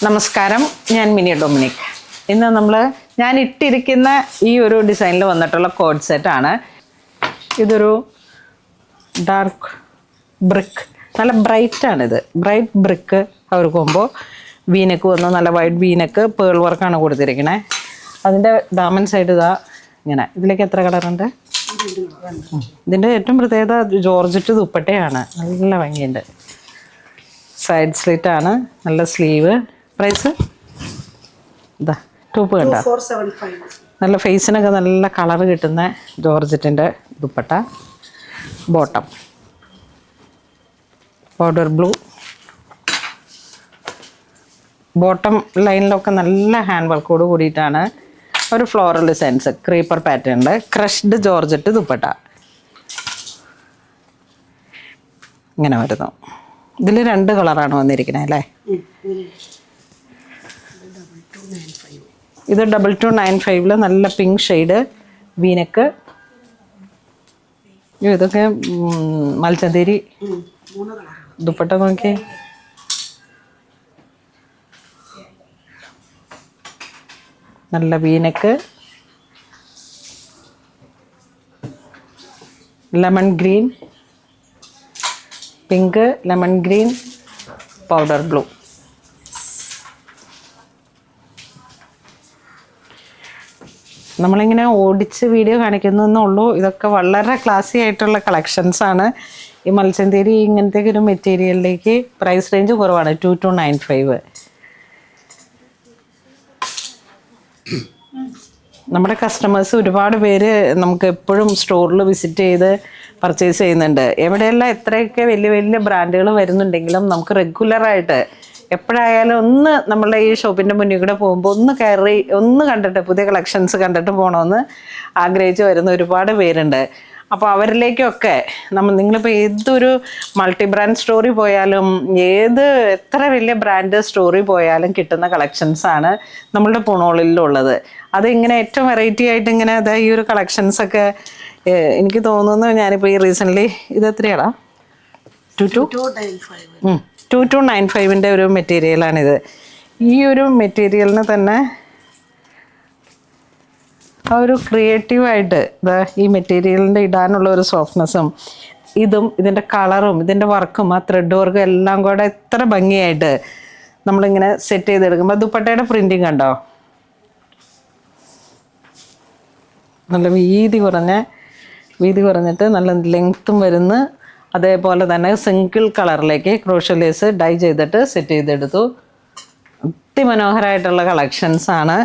നമസ്കാരം, ഞാൻ mini Dominic. ഇന്ന് ഞാൻ ഇട്ടിരിക്കുന്ന ഈ ഒരു ഡിസൈനിൽ വന്നിട്ടുള്ള കോഡ് സെറ്റാണ്. ഇതൊരു ഡാർക്ക് ബ്രിക്ക്, നല്ല ബ്രൈറ്റാണിത്. ബ്രൈറ്റ് ബ്രിക്ക് അവർ പോകുമ്പോൾ വീനക്ക് വന്ന് നല്ല വൈറ്റ് വീനക്ക് പേൾ വർക്കാണ് കൊടുത്തിരിക്കണേ. അതിൻ്റെ ഡാമൻ സൈഡ് ഇതാ ഇങ്ങനെ. ഇതിലേക്ക് എത്ര കളറുണ്ട്? ഇതിൻ്റെ ഏറ്റവും പ്രത്യേകത ജോർജറ്റ് ദുപ്പട്ടയാണ്. നല്ല ഭംഗിയുണ്ട്. സൈഡ് സ്ലിറ്റ് ആണ്, നല്ല സ്ലീവ്. പ്രൈസ് ഇതാ ടൂപ്പ് കണ്ട. നല്ല ഫേസിനൊക്കെ നല്ല കളർ കിട്ടുന്ന ജോർജറ്റിൻ്റെ dupatta. Bottom powder blue. Bottom ലൈനിലൊക്കെ നല്ല ഹാൻഡ് വർക്കോട് കൂടിയിട്ടാണ്. ഒരു ഫ്ലോറൽ ഡിസൈൻസ്, ക്രീപ്പർ പാറ്റേണിൽ ക്രഷ്ഡ് ജോർജറ്റ് ദുപ്പട്ട ഇങ്ങനെ വരുന്നു. ഇതിൽ 2 കളറാണ് വന്നിരിക്കുന്നത് അല്ലേ? ഇത് 2295 നല്ല പിങ്ക് ഷെയ്ഡ് വീനക്ക്. ഇതൊക്കെ മൽച്ചന്തേരി ദുപ്പട്ട നോക്കി. നല്ല V-neck, lemon green, pink, lemon green, powder blue. നമ്മളിങ്ങനെ ഓടിച്ച് വീഡിയോ കാണിക്കുന്നതെന്നുള്ളൂ. ഇതൊക്കെ വളരെ ക്ലാസി ആയിട്ടുള്ള കളക്ഷൻസാണ്. ഈ മൽച്ചന്തേരി ഇങ്ങനത്തെ ഒരു മെറ്റീരിയലിലേക്ക് പ്രൈസ് റേഞ്ച് കുറവാണ്, 2295. നമ്മുടെ കസ്റ്റമേഴ്സ് ഒരുപാട് പേര് നമുക്ക് എപ്പോഴും സ്റ്റോറിൽ വിസിറ്റ് ചെയ്ത് പർച്ചേസ് ചെയ്യുന്നുണ്ട്. എവിടെയെല്ലാം എത്രയൊക്കെ വലിയ വലിയ ബ്രാൻഡുകൾ വരുന്നുണ്ടെങ്കിലും നമുക്ക് റെഗുലറായിട്ട് എപ്പോഴായാലും ഒന്ന് നമ്മളുടെ ഈ ഷോപ്പിൻ്റെ മുന്നിൽ കൂടെ പോകുമ്പോൾ ഒന്ന് കയറി ഒന്ന് കണ്ടിട്ട് പുതിയ കളക്ഷൻസ് കണ്ടിട്ട് പോകണമെന്ന് ആഗ്രഹിച്ച് വരുന്ന ഒരുപാട് പേരുണ്ട്. അപ്പോൾ അവരിലേക്കൊക്കെ നിങ്ങളിപ്പോൾ ഏതൊരു മൾട്ടി ബ്രാൻഡ് സ്റ്റോറിൽ പോയാലും എത്ര വലിയ ബ്രാൻഡ് സ്റ്റോറിൽ പോയാലും കിട്ടുന്ന കളക്ഷൻസാണ് നമ്മളുടെ പുണോളിലുള്ളത്. അതിങ്ങനെ ഏറ്റവും വെറൈറ്റി ആയിട്ട് ഇങ്ങനെ ഈ ഒരു കളക്ഷൻസൊക്കെ എനിക്ക് തോന്നുന്നു. ഞാനിപ്പോൾ ഈ റീസെൻ്റ്ലി ഇത് എത്രയാടാ? 2295 ഒരു മെറ്റീരിയലാണിത്. ഈ ഒരു മെറ്റീരിയലിന് തന്നെ ആ ഒരു ക്രിയേറ്റീവായിട്ട് ഈ മെറ്റീരിയലിൻ്റെ ഇടാനുള്ള ഒരു സോഫ്റ്റ്നെസ്സും ഇതിൻ്റെ കളറും ഇതിൻ്റെ വർക്കും ആ ത്രെഡ് വർക്കും എല്ലാം കൂടെ എത്ര ഭംഗിയായിട്ട് നമ്മളിങ്ങനെ സെറ്റ് ചെയ്തെടുക്കുമ്പോൾ ദുപ്പട്ടയുടെ പ്രിൻറ്റിങ് കണ്ടോ? നല്ല വീതി കുറഞ്ഞിട്ട് നല്ല ലെങ്ത്തും വരുന്നു. അതേപോലെ തന്നെ സിംഗിൾ കളറിലേക്ക് ക്രോഷ്യോ ലേസ് ഡൈ ചെയ്തിട്ട് സെറ്റ് ചെയ്തെടുത്തു. അതിമനോഹരമായിട്ടുള്ള കളക്ഷൻസാണ്.